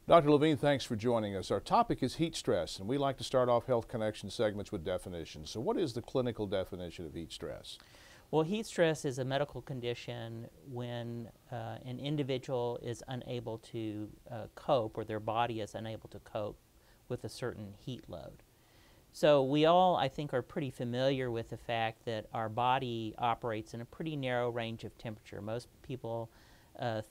Dr. Levine, thanks for joining us. Our topic is heat stress, and we like to start off Health Connection segments with definitions. So what is the clinical definition of heat stress? Well, heat stress is a medical condition when an individual is unable to cope, or their body is unable to cope with a certain heat load. So we all, I think, are pretty familiar with the fact that our body operates in a pretty narrow range of temperature. Most people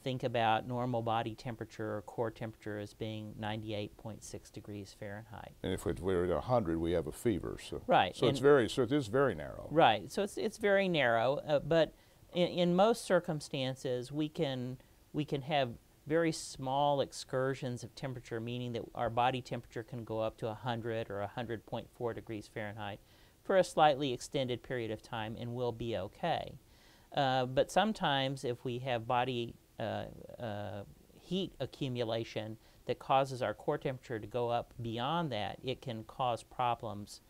think about normal body temperature or core temperature as being 98.6 degrees Fahrenheit. And if we're at 100, we have a fever. So, right. So it is very narrow. Right. So it's very narrow, but in most circumstances, we can have very small excursions of temperature, meaning that our body temperature can go up to 100 or 100.4 degrees Fahrenheit for a slightly extended period of time, and we'll be okay. But sometimes if we have body heat accumulation that causes our core temperature to go up beyond that, it can cause problems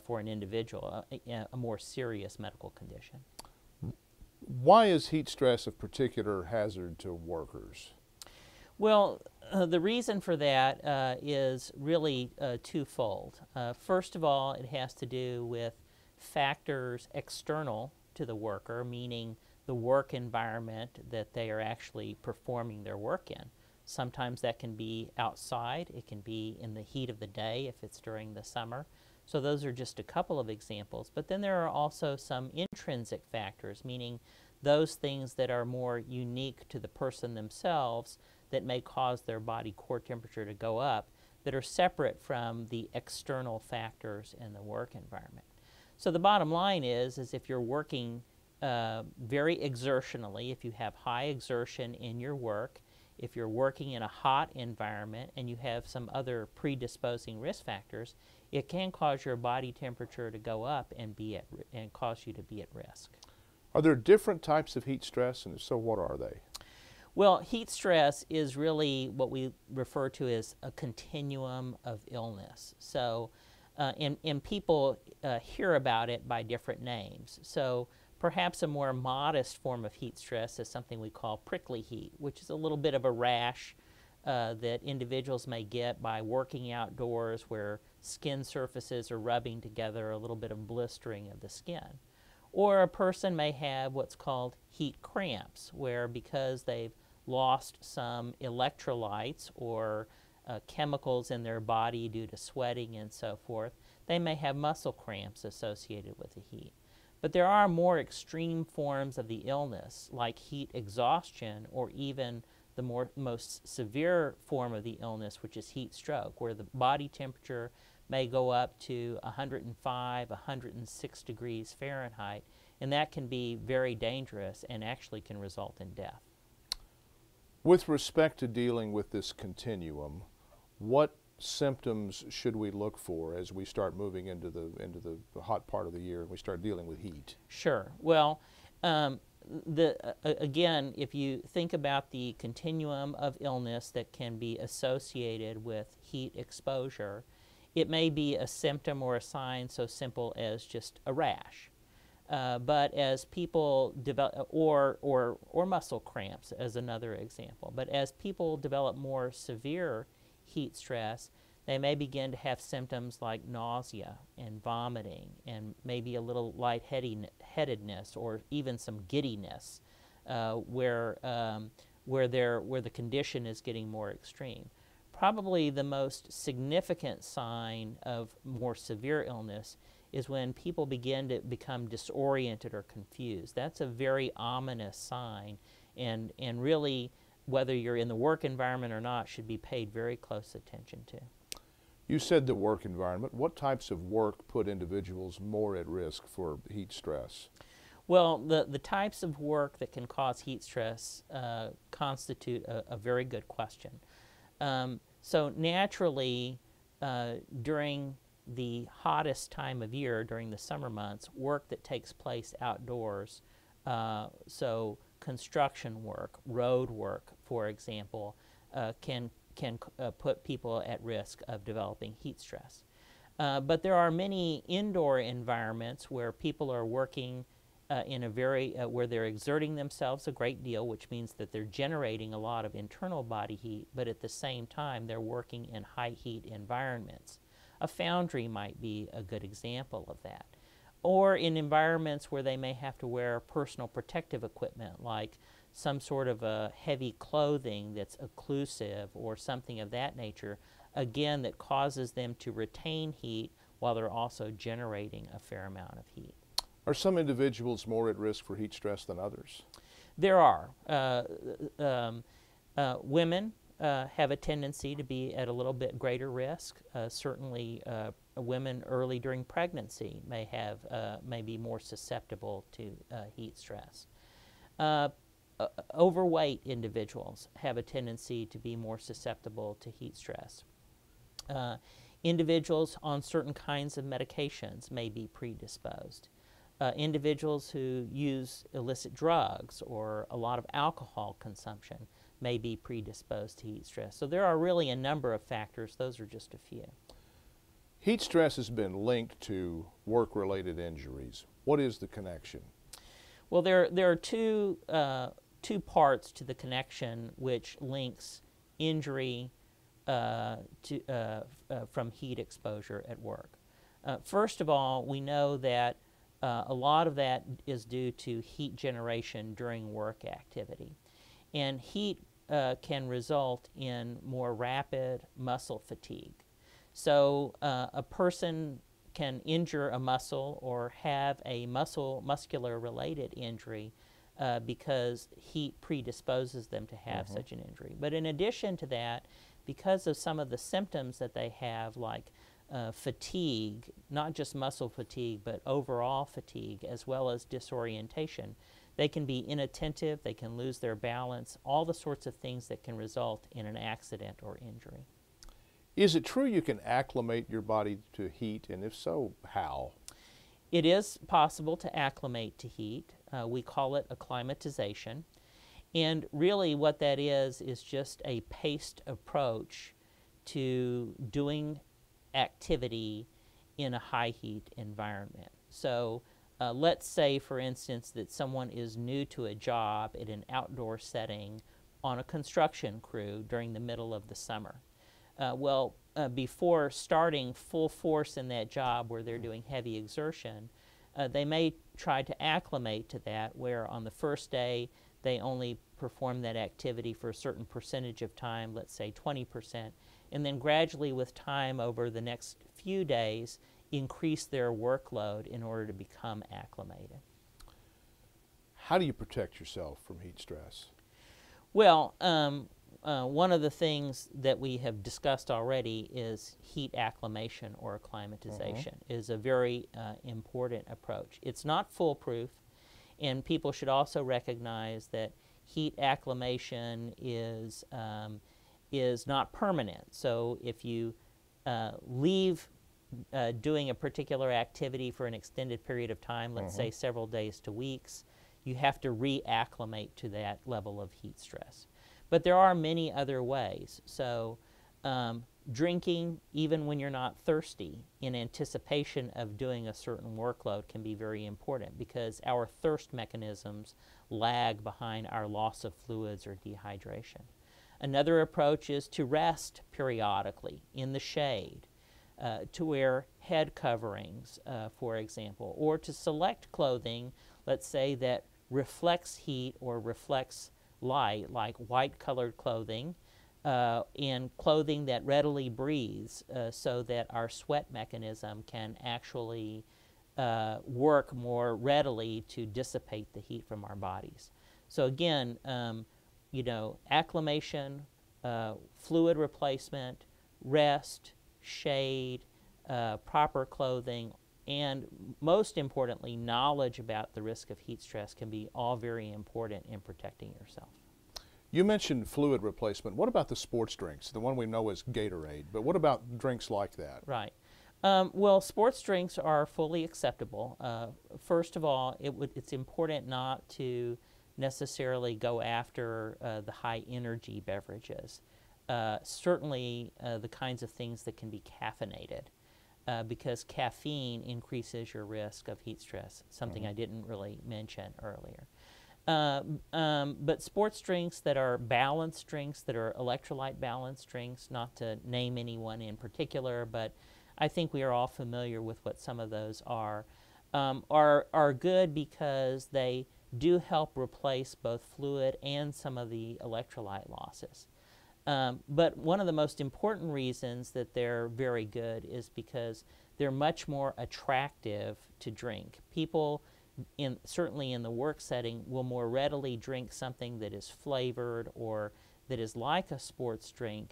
for an individual, a more serious medical condition. Why is heat stress a particular hazard to workers? Well, the reason for that is really twofold. First of all, it has to do with factors external to the worker, meaning the work environment that they are actually performing their work in. Sometimes that can be outside, it can be in the heat of the day if it's during the summer. So those are just a couple of examples. But then there are also some intrinsic factors, meaning those things that are more unique to the person themselves that may cause their body core temperature to go up, that are separate from the external factors in the work environment. So the bottom line is if you're working very exertionally, if you have high exertion in your work, if you're working in a hot environment and you have some other predisposing risk factors, it can cause your body temperature to go up and cause you to be at risk. Are there different types of heat stress, and if so, what are they? Well, heat stress is really what we refer to as a continuum of illness. So, and people hear about it by different names. So perhaps a more modest form of heat stress is something we call prickly heat, which is a little bit of a rash that individuals may get by working outdoors where skin surfaces are rubbing together, a little bit of blistering of the skin. Or a person may have what's called heat cramps, where because they've lost some electrolytes or chemicals in their body due to sweating and so forth, they may have muscle cramps associated with the heat. But there are more extreme forms of the illness, like heat exhaustion, or even the most severe form of the illness, which is heat stroke, where the body temperature may go up to 105, 106 degrees Fahrenheit, and that can be very dangerous and actually can result in death. With respect to dealing with this continuum, what symptoms should we look for as we start moving into the hot part of the year and we start dealing with heat? Sure. Well, again, if you think about the continuum of illness that can be associated with heat exposure, it may be a symptom or a sign so simple as just a rash. But as people develop, or muscle cramps as another example, but as people develop more severe heat stress, they may begin to have symptoms like nausea and vomiting and maybe a little lightheadedness or even some giddiness where the condition is getting more extreme. Probably the most significant sign of more severe illness is when people begin to become disoriented or confused. That's a very ominous sign, and really, whether you're in the work environment or not, should be paid very close attention to. You said the work environment. What types of work put individuals more at risk for heat stress? Well, the types of work that can cause heat stress constitute a very good question. So naturally, during the hottest time of year, during the summer months, work that takes place outdoors, so construction work, road work, for example, can put people at risk of developing heat stress. But there are many indoor environments where people are working in a very where they're exerting themselves a great deal, which means that they're generating a lot of internal body heat, but at the same time they're working in high heat environments. A foundry might be a good example of that. Or in environments where they may have to wear personal protective equipment, like some sort of a heavy clothing that's occlusive or something of that nature, again, that causes them to retain heat while they're also generating a fair amount of heat. Are some individuals more at risk for heat stress than others? There are. Women have a tendency to be at a little bit greater risk. Certainly, women early during pregnancy may be more susceptible to heat stress. Overweight individuals have a tendency to be more susceptible to heat stress. Individuals on certain kinds of medications may be predisposed. Individuals who use illicit drugs or a lot of alcohol consumption may be predisposed to heat stress. So there are really a number of factors. Those are just a few. Heat stress has been linked to work-related injuries. What is the connection? Well, there are two parts to the connection which links injury from heat exposure at work. First of all, we know that a lot of that is due to heat generation during work activity. And heat can result in more rapid muscle fatigue. So a person can injure a muscle or have a muscular-related injury because heat predisposes them to have such an injury. But in addition to that, because of some of the symptoms that they have, like fatigue, not just muscle fatigue, but overall fatigue, as well as disorientation, they can be inattentive, they can lose their balance, all the sorts of things that can result in an accident or injury. Is it true you can acclimate your body to heat, and if so, how? It is possible to acclimate to heat. We call it acclimatization. And really what that is just a paced approach to doing activity in a high heat environment. So let's say, for instance, that someone is new to a job in an outdoor setting on a construction crew during the middle of the summer. Before starting full force in that job where they're doing heavy exertion, they may try to acclimate to that, where on the first day they only perform that activity for a certain percentage of time, let's say 20%, and then gradually with time over the next few days increase their workload in order to become acclimated. How do you protect yourself from heat stress? Well, one of the things that we have discussed already is heat acclimation or acclimatization is a very important approach. It's not foolproof, and people should also recognize that heat acclimation is not permanent. So if you leave doing a particular activity for an extended period of time, let's say several days to weeks, you have to reacclimate to that level of heat stress. But there are many other ways. So drinking, even when you're not thirsty, in anticipation of doing a certain workload can be very important, because our thirst mechanisms lag behind our loss of fluids or dehydration. Another approach is to rest periodically in the shade, to wear head coverings, for example, or to select clothing, let's say, that reflects heat or reflects light, like white-colored clothing, and clothing that readily breathes, so that our sweat mechanism can actually work more readily to dissipate the heat from our bodies. So again, acclimation, fluid replacement, rest, shade, proper clothing, and most importantly, knowledge about the risk of heat stress can be all very important in protecting yourself. You mentioned fluid replacement. What about the sports drinks, the one we know as Gatorade? But what about drinks like that? Right. Well, sports drinks are fully acceptable. First of all, it's important not to necessarily go after the high energy beverages. Certainly the kinds of things that can be caffeinated. because caffeine increases your risk of heat stress, something I didn't really mention earlier. But sports drinks that are balanced drinks, that are electrolyte balanced drinks, not to name anyone in particular, but I think we are all familiar with what some of those are good because they do help replace both fluid and some of the electrolyte losses. But one of the most important reasons that they're very good is because they're much more attractive to drink. People, certainly in the work setting, will more readily drink something that is flavored or that is like a sports drink,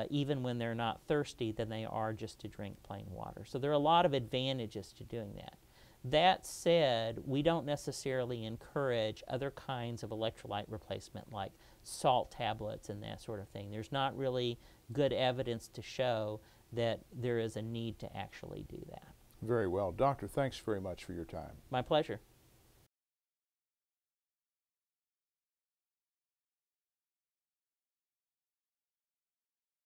even when they're not thirsty, than they are just to drink plain water. So there are a lot of advantages to doing that. That said, we don't necessarily encourage other kinds of electrolyte replacement like salt tablets and that sort of thing. There's not really good evidence to show that there is a need to actually do that. Very well. Doctor, thanks very much for your time. My pleasure.